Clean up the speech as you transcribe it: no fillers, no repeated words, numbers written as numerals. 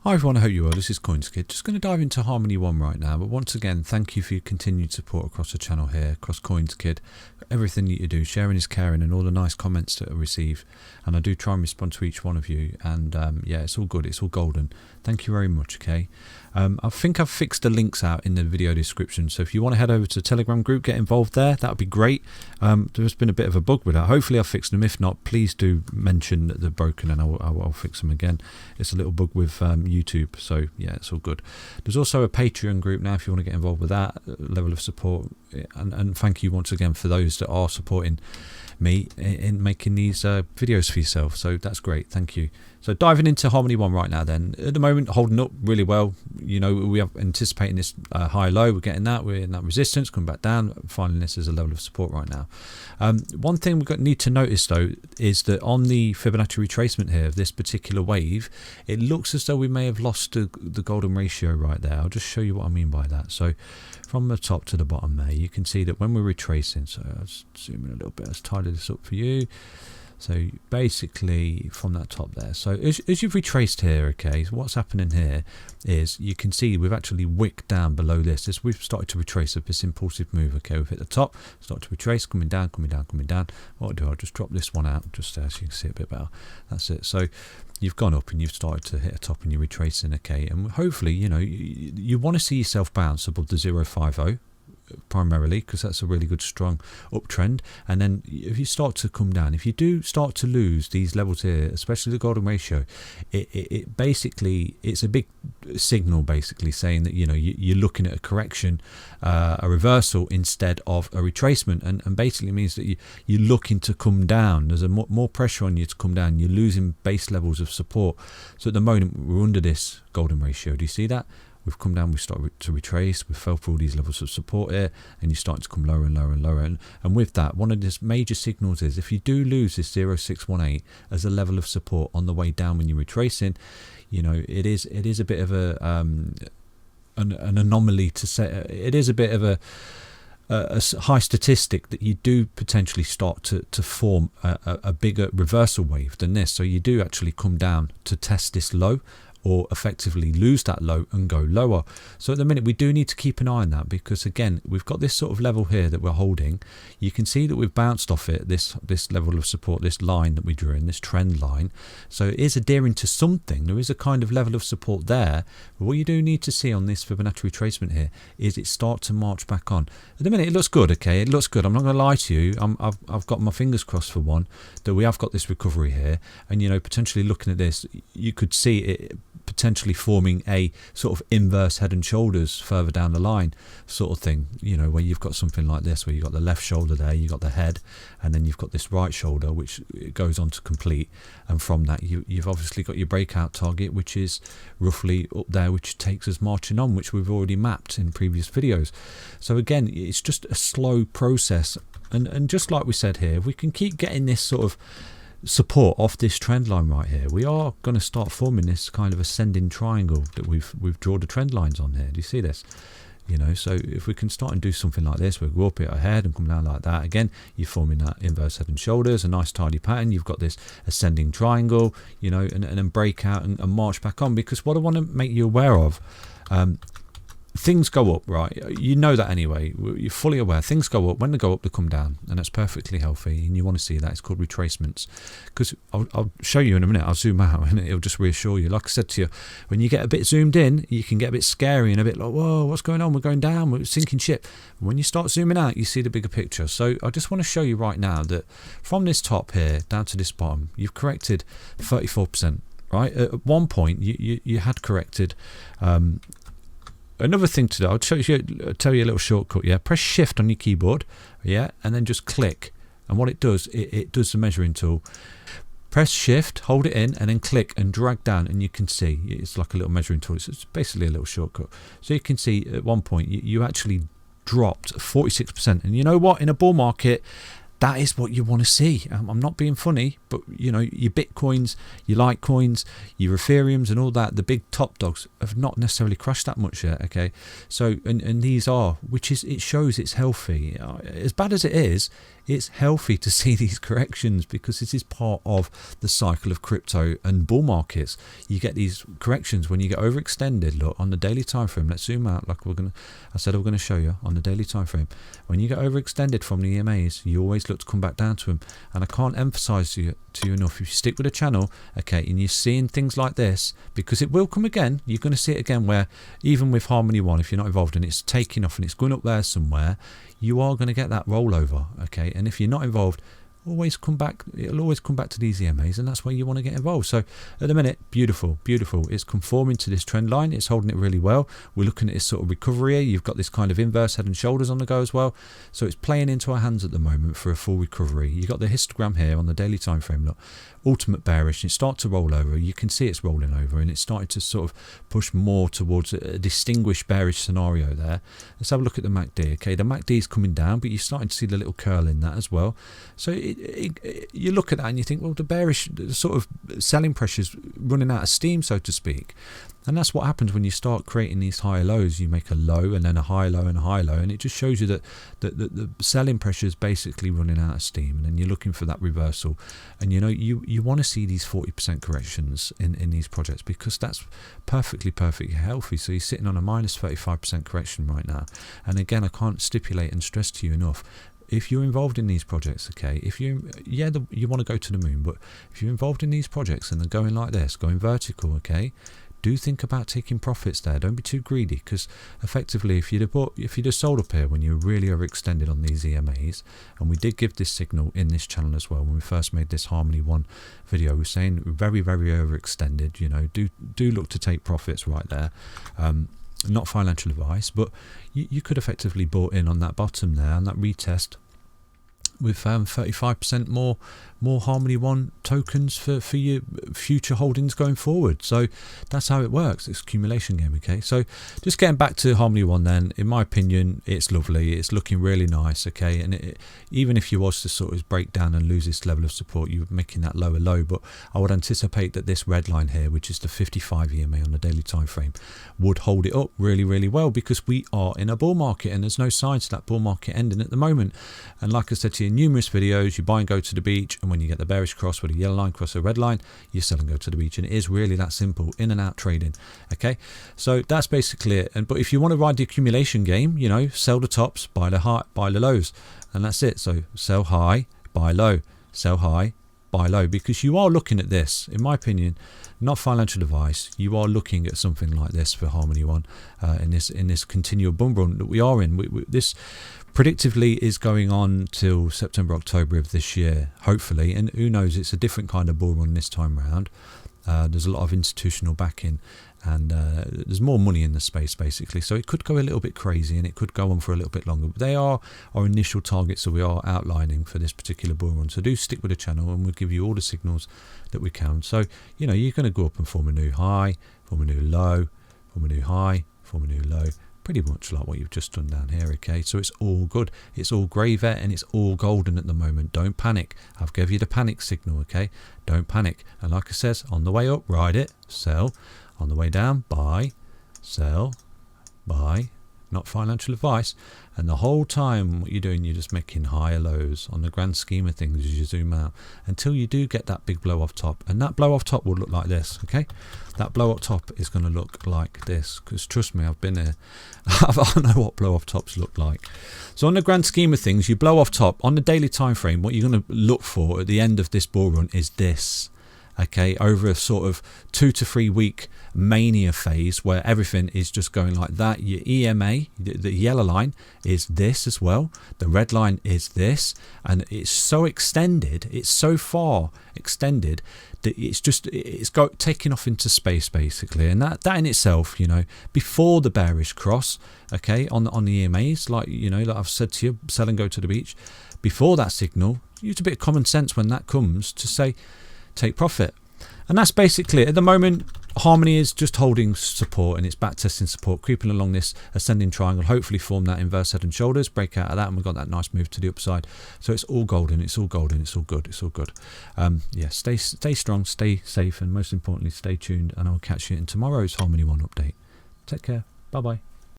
Hi everyone, I hope you're well. This is CoinsKid. Just going to dive into Harmony 1 right now, but once again, thank you for your continued support across the channel here, across CoinsKid. Everything that you do, sharing is caring, and all the nice comments that I receive. And I do try and respond to each one of you, and yeah, it's all good, it's all golden. Thank you very much, okay? I think I've fixed the links out in the video description, so if you want to head over to the Telegram group, get involved there, that would be great. There's been a bit of a bug with that. Hopefully I've fixed them. If not, please do mention that they're broken and I'll fix them again. It's a little bug with YouTube, so yeah, it's all good. There's also a Patreon group now if you want to get involved with that level of support, and thank you once again for those that are supporting me in making these videos for yourself, so that's great, thank you. So diving into Harmony 1 right now then, at the moment holding up really well. You know, we are anticipating this high low, we're getting that, we're in that resistance, coming back down, finding this as a level of support right now. One thing we need to notice though is that on the Fibonacci retracement here of this particular wave, it looks as though we may have lost the golden ratio right there. I'll just show you what I mean by that. So from the top to the bottom there, you can see that when we're retracing, so I'll zoom in a little bit, let's tidy this up for you. So basically from that top there, so as you've retraced here, okay, so what's happening here is you can see we've actually wicked down below this. We've started to retrace of this impulsive move, okay, we've hit the top, start to retrace, coming down, coming down, coming down. What I'll do, I'll just drop this one out, just so you can see it a bit better. That's it. So you've gone up and you've started to hit a top and you're retracing, okay, and hopefully, you know, you want to see yourself bounce above the 050, primarily because that's a really good strong uptrend. And then if you start to come down, if you do start to lose these levels here, especially the golden ratio, it basically, it's a big signal basically saying that, you know, you're looking at a correction, a reversal instead of a retracement, and basically means that you're looking to come down. There's more pressure on you to come down. You're losing base levels of support. So at the moment we're under this golden ratio. Do you see that? We've come down, we've started to retrace, we've fell through all these levels of support here, and you're starting to come lower and lower and lower. And with that, one of the major signals is if you do lose this 0618 as a level of support on the way down when you're retracing, you know, it is a bit of an anomaly to say. It is a bit of a high statistic that you do potentially start to form a bigger reversal wave than this. So you do actually come down to test this low, or effectively lose that low and go lower. So at the minute we do need to keep an eye on that, because again we've got this sort of level here that we're holding. You can see that we've bounced off it, this level of support, this line that we drew in, this trend line. So it is adhering to something. There is a kind of level of support there, but what you do need to see on this Fibonacci retracement here is it start to march back on. At the minute it looks good, okay, it looks good. I'm not going to lie to you, I've got my fingers crossed for one that we have got this recovery here, and you know, potentially looking at this, you could see it potentially forming a sort of inverse head and shoulders further down the line sort of thing, you know, where you've got something like this, where you've got the left shoulder there, you've got the head, and then you've got this right shoulder which goes on to complete, and from that you've obviously got your breakout target, which is roughly up there, which takes us marching on, which we've already mapped in previous videos. So again, it's just a slow process, and just like we said here, if we can keep getting this sort of support off this trend line right here, we are going to start forming this kind of ascending triangle that we've drawn the trend lines on here. Do you see this? You know, so if we can start and do something like this, we'll go up it ahead and come down like that. Again, you're forming that inverse head and shoulders, a nice tidy pattern. You've got this ascending triangle, you know, and then break out and march back on. Because what I want to make you aware of, things go up, right? You know that anyway. You're fully aware. Things go up. When they go up, they come down, and that's perfectly healthy. And you want to see that. It's called retracements. Because I'll show you in a minute. I'll zoom out, and it'll just reassure you. Like I said to you, when you get a bit zoomed in, you can get a bit scary and a bit like, whoa, what's going on? We're going down. We're sinking ship. When you start zooming out, you see the bigger picture. So I just want to show you right now that from this top here down to this bottom, you've corrected 34%. Right? At one point, you had corrected. Another thing to do, I'll tell you a little shortcut. Yeah, press Shift on your keyboard, yeah, and then just click. And what it does, it does the measuring tool. Press Shift, hold it in, and then click and drag down, and you can see it's like a little measuring tool. It's basically a little shortcut. So you can see at one point you actually dropped 46%. And you know what? In a bull market, that is what you want to see. I'm not being funny, but you know, your Bitcoins, your Litecoins, your Ethereums and all that, the big top dogs have not necessarily crashed that much yet. Okay, so and these are, which is, it shows it's healthy. As bad as it is, it's healthy to see these corrections, because this is part of the cycle of crypto and bull markets. You get these corrections when you get overextended. Look on the daily time frame. Let's zoom out, like I said we're gonna show you on the daily time frame. When you get overextended from the EMAs, you always look to come back down to them. And I can't emphasize to you enough, if you stick with the channel, okay, and you're seeing things like this, because it will come again. You're going to see it again, where even with Harmony One, if you're not involved and it's taking off and it's going up there somewhere, you are going to get that rollover. Okay, and if you're not involved, always come back, it'll always come back to these EMAs, and that's where you want to get involved. So at the minute, beautiful, it's conforming to this trend line, it's holding it really well. We're looking at this sort of recovery here. You've got this kind of inverse head and shoulders on the go as well, so it's playing into our hands at the moment for a full recovery. You've got the histogram here on the daily time frame. Look, ultimate bearish, and it starts to roll over. You can see it's rolling over, and it's starting to sort of push more towards a distinguished bearish scenario there. Let's have a look at the MACD. Okay, the MACD is coming down, but you're starting to see the little curl in that as well. So you look at that and you think, well, the sort of selling pressure's running out of steam, so to speak. And that's what happens when you start creating these higher lows. You make a low and then a high low and a high low, and it just shows you that the selling pressure is basically running out of steam, and then you're looking for that reversal. And you know, you want to see these 40% corrections in these projects, because that's perfectly healthy. So you're sitting on a minus 35% correction right now. And again, I can't stipulate and stress to you enough, if you're involved in these projects, okay, if you want to go to the moon, but if you're involved in these projects and they're going like this, going vertical, okay, do think about taking profits there. Don't be too greedy, because effectively, if you'd have sold up here when you were really overextended on these EMAs, and we did give this signal in this channel as well when we first made this Harmony One video, we're saying very overextended. You know, do look to take profits right there. Not financial advice, but you could effectively bought in on that bottom there and that retest with 35% more Harmony One tokens for your future holdings going forward. So that's how it works. It's accumulation game. Okay, so just getting back to Harmony One then, in my opinion, it's lovely, it's looking really nice. Okay, and even if you was to sort of break down and lose this level of support, you're making that lower low, but I would anticipate that this red line here, which is the 55 EMA on the daily time frame, would hold it up really well, because we are in a bull market and there's no signs of that bull market ending at the moment. And like I said to you in numerous videos, you buy and go to the beach, and when you get the bearish cross with a yellow line cross a red line, you sell and go to the beach. And it is really that simple, in and out trading. Okay, so that's basically it. But if you want to ride the accumulation game, you know, sell the tops, buy the high, buy the lows, and that's it. So sell high, buy low, sell high, buy low, because you are looking at this, in my opinion, not financial advice, you are looking at something like this for Harmony One in this continual boom run that we are in. This predictively is going on till September, October of this year, hopefully, and who knows, it's a different kind of bull run this time around. There's a lot of institutional backing, and there's more money in the space basically, so it could go a little bit crazy and it could go on for a little bit longer. But they are our initial targets that we are outlining for this particular bull run, so do stick with the channel and we'll give you all the signals that we can. So you know, you're going to go up and form a new high, form a new low, form a new high, form a new low, pretty much like what you've just done down here. Okay, so it's all good, it's all grey there, and it's all golden at the moment. Don't panic, I've gave you the panic signal. Okay, don't panic. And like I says, on the way up, ride it, sell. On the way down, buy, sell, buy. Not financial advice. And the whole time what you're doing, you're just making higher lows on the grand scheme of things as you zoom out, until you do get that big blow off top. And that blow off top will look like this. Okay, that blow off top is going to look like this, because trust me, I've been there. I know what blow off tops look like. So on the grand scheme of things, you blow off top on the daily time frame, what you're going to look for at the end of this bull run is this. Okay, over a sort of 2 to 3 week mania phase where everything is just going like that. Your EMA, the yellow line, is this as well. The red line is this, and it's so extended, it's so far extended that it's taking off into space basically. And that in itself, you know, before the bearish cross, okay, on the EMAs, like, you know, like I've said to you, sell and go to the beach, before that signal, use a bit of common sense when that comes to say take profit. And that's basically it. At the moment, Harmony is just holding support, and it's back testing support, creeping along this ascending triangle, hopefully form that inverse head and shoulders, break out of that, and we've got that nice move to the upside. So it's all golden, it's all golden, it's all good, it's all good. Yeah, stay strong, stay safe, and most importantly, stay tuned, and I'll catch you in tomorrow's Harmony 1 update. Take care. Bye bye.